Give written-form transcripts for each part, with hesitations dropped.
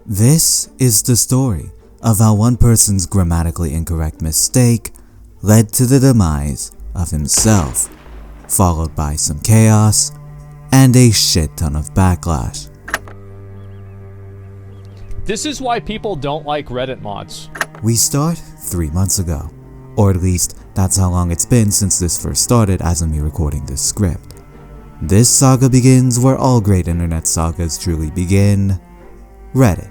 This is the story of how one person's grammatically incorrect mistake led to the demise of himself, followed by some chaos and a shit ton of backlash. This is why people don't like Reddit mods. We start 3 months ago, or at least that's how long it's been since this first started as of me recording this script. This saga begins where all great internet sagas truly begin, Reddit,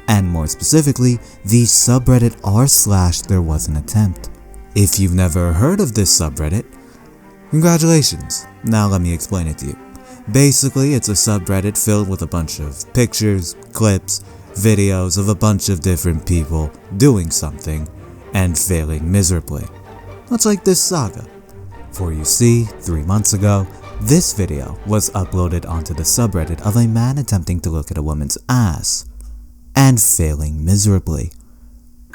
and more specifically, the subreddit r/therewasanattempt. If you've never heard of this subreddit, congratulations, now let me explain it to you. Basically, it's a subreddit filled with a bunch of pictures, clips, videos of a bunch of different people doing something and failing miserably. Much like this saga. For you see, 3 months ago, this video was uploaded onto the subreddit of a man attempting to look at a woman's ass and failing miserably.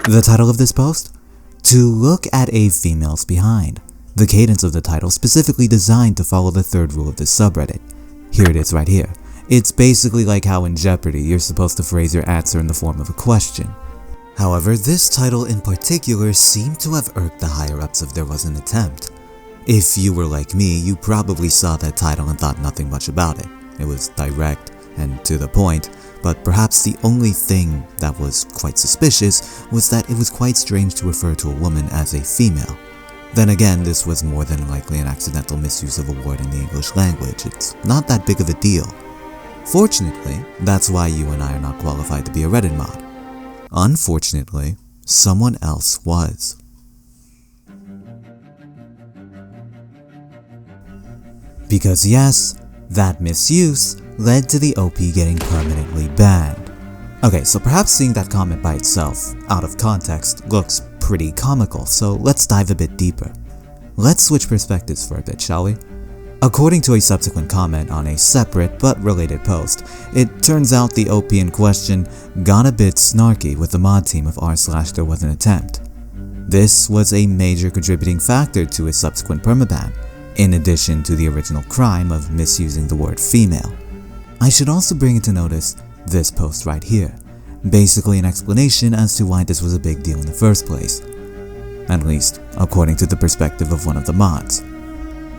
The title of this post? To look at a female's behind. The cadence of the title specifically designed to follow the third rule of this subreddit. Here it is right here. It's basically like how in Jeopardy you're supposed to phrase your answer in the form of a question. However, this title in particular seemed to have irked the higher-ups of There Was an Attempt. If you were like me, you probably saw that title and thought nothing much about it. It was direct and to the point, but perhaps the only thing that was quite suspicious was that it was quite strange to refer to a woman as a female. Then again, this was more than likely an accidental misuse of a word in the English language. It's not that big of a deal. Fortunately, that's why you and I are not qualified to be a Reddit mod. Unfortunately, someone else was. Because yes, that misuse led to the OP getting permanently banned. Okay, so perhaps seeing that comment by itself, out of context, looks pretty comical, so let's dive a bit deeper. Let's switch perspectives for a bit, shall we? According to a subsequent comment on a separate but related post, it turns out the OP in question got a bit snarky with the mod team of r/therewasanattempt. This was a major contributing factor to his subsequent permaban, in addition to the original crime of misusing the word female. I should also bring into notice this post right here, basically an explanation as to why this was a big deal in the first place, at least according to the perspective of one of the mods.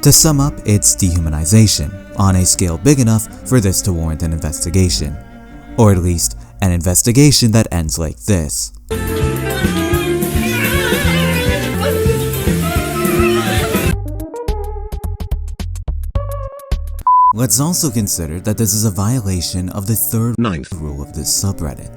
To sum up, it's dehumanization, on a scale big enough for this to warrant an investigation, or at least an investigation that ends like this. Let's also consider that this is a violation of the third rule of this subreddit.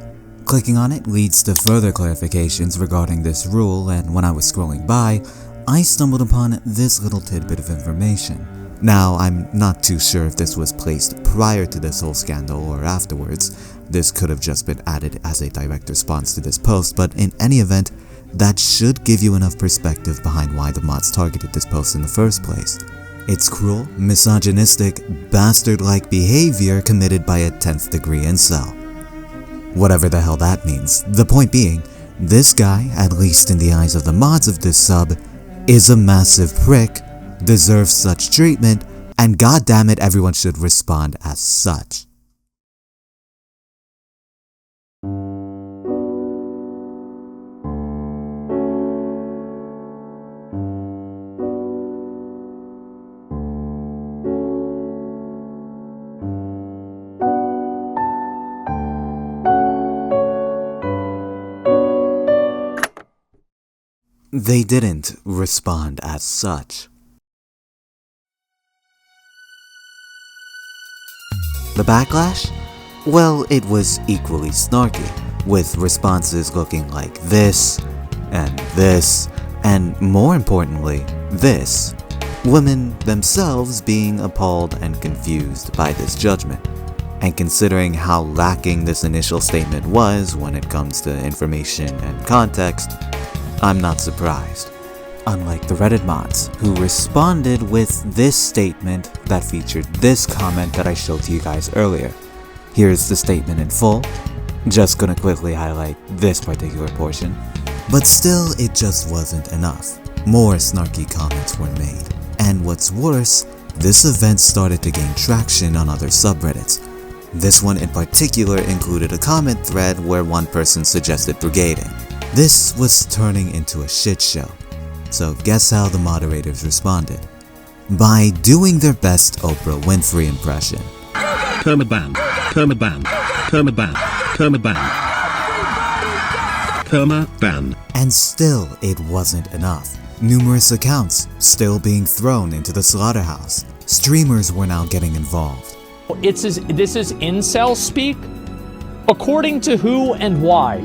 Clicking on it leads to further clarifications regarding this rule, and when I was scrolling by, I stumbled upon this little tidbit of information. Now, I'm not too sure if this was placed prior to this whole scandal or afterwards. This could have just been added as a direct response to this post, but in any event, that should give you enough perspective behind why the mods targeted this post in the first place. It's cruel, misogynistic, bastard-like behavior committed by a 10th degree incel. Whatever the hell that means. The point being, this guy, at least in the eyes of the mods of this sub, is a massive prick, deserves such treatment, and goddammit everyone should respond as such. They didn't respond as such. The backlash? Well, it was equally snarky, with responses looking like this, and more importantly, this. Women themselves being appalled and confused by this judgment. And considering how lacking this initial statement was when it comes to information and context, I'm not surprised. Unlike the Reddit mods, who responded with this statement that featured this comment that I showed to you guys earlier. Here's the statement in full. Just gonna quickly highlight this particular portion. But still, it just wasn't enough. More snarky comments were made. And what's worse, this event started to gain traction on other subreddits. This one in particular included a comment thread where one person suggested brigading. This was turning into a shit show. So guess how the moderators responded? By doing their best Oprah Winfrey impression. Permaban, permaban, permaban, permaban, permaban. And still it wasn't enough. Numerous accounts still being thrown into the slaughterhouse. Streamers were now getting involved. This is incel speak? According to who and why?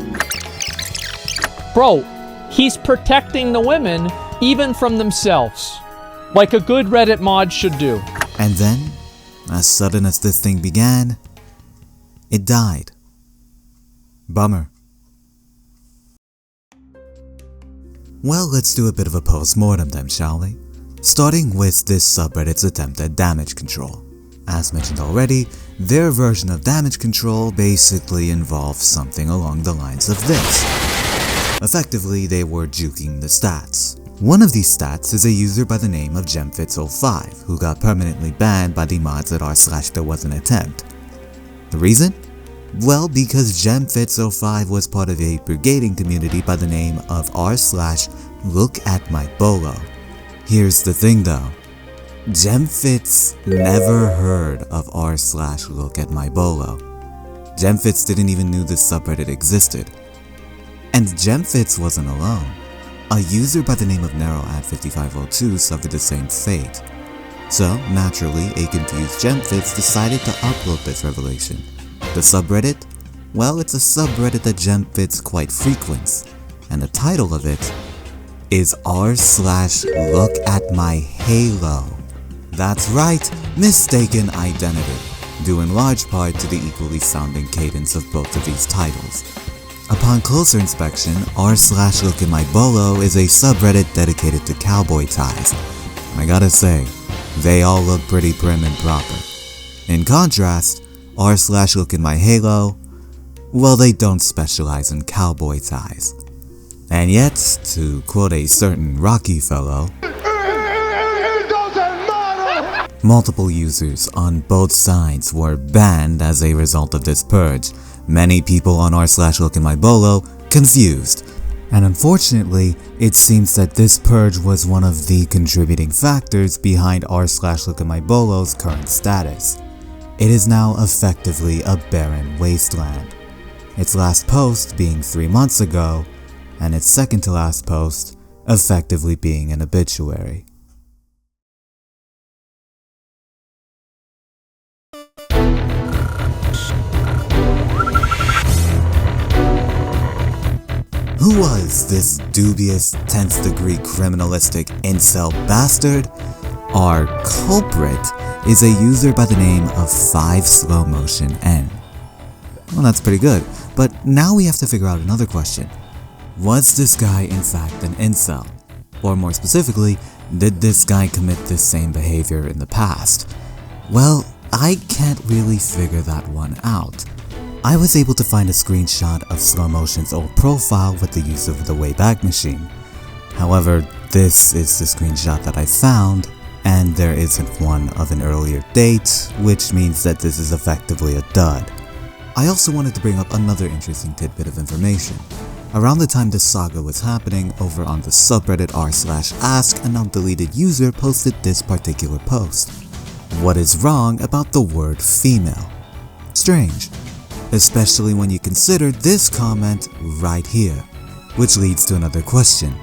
Bro, he's protecting the women even from themselves. Like a good Reddit mod should do. And then, as sudden as this thing began, it died. Bummer. Well, let's do a bit of a post-mortem then, shall we? Starting with this subreddit's attempt at damage control. As mentioned already, their version of damage control basically involves something along the lines of this. Effectively, they were juking the stats. One of these stats is a user by the name of gemfits05, who got permanently banned by the mods at r/therewasanattempt. The reason? Well, because gemfits05 was part of a brigading community by the name of r/Lookatmybolo. Here's the thing though. Gemfits never heard of r/Lookatmybolo. Gemfits didn't even know this subreddit existed. And Gemfits wasn't alone. A user by the name of narrowad5502 suffered the same fate. So, naturally, a confused Gemfits decided to upload this revelation. The subreddit? Well, it's a subreddit that Gemfits quite frequents, and the title of it is r/Lookatmyhalo. That's right, mistaken identity, due in large part to the equally sounding cadence of both of these titles. Upon closer inspection, r/Lookatmybolo is a subreddit dedicated to cowboy ties. I gotta say, they all look pretty prim and proper. In contrast, r/Lookatmyhalo, well, they don't specialize in cowboy ties. And yet, to quote a certain Rocky fellow, multiple users on both sides were banned as a result of this purge. Many people on r/Lookatmybolo confused. And unfortunately, it seems that this purge was one of the contributing factors behind r/Lookatmybolo's current status. It is now effectively a barren wasteland. Its last post being 3 months ago, and its second to last post effectively being an obituary. Who was this dubious 10th degree criminalistic incel bastard? Our culprit is a user by the name of 5slowmotionn. Well, that's pretty good, but now we have to figure out another question. Was this guy in fact an incel? Or more specifically, did this guy commit this same behavior in the past? Well, I can't really figure that one out. I was able to find a screenshot of Slowmotion's old profile with the use of the Wayback Machine. However, this is the screenshot that I found, and there isn't one of an earlier date, which means that this is effectively a dud. I also wanted to bring up another interesting tidbit of information. Around the time this saga was happening, over on the subreddit r/ask, a now deleted user posted this particular post. What is wrong about the word female? Strange. Especially when you consider this comment right here, which leads to another question.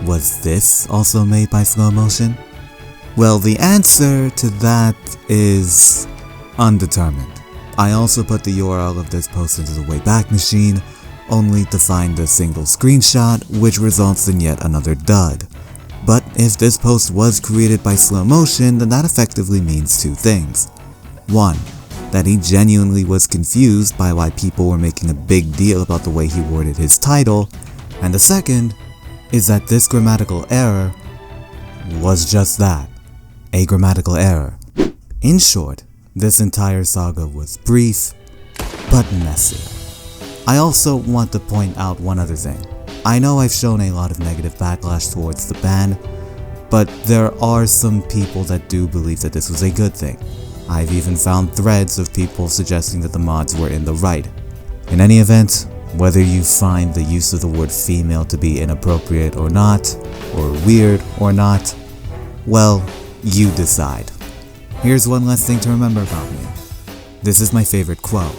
Was this also made by Slowmotion? Well, the answer to that is undetermined. I also put the URL of this post into the Wayback Machine, only to find a single screenshot, which results in yet another dud. But if this post was created by Slowmotion, then that effectively means two things. One, that he genuinely was confused by why people were making a big deal about the way he worded his title, and the second is that this grammatical error was just that, a grammatical error. In short, this entire saga was brief, but messy. I also want to point out one other thing. I know I've shown a lot of negative backlash towards the ban, but there are some people that do believe that this was a good thing. I've even found threads of people suggesting that the mods were in the right. In any event, whether you find the use of the word female to be inappropriate or not, or weird or not, well, you decide. Here's one last thing to remember about me. This is my favorite quote.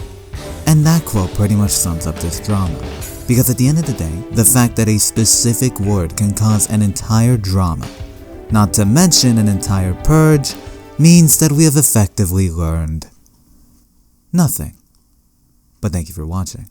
And that quote pretty much sums up this drama. Because at the end of the day, the fact that a specific word can cause an entire drama, not to mention an entire purge, means that we have effectively learned nothing. But thank you for watching.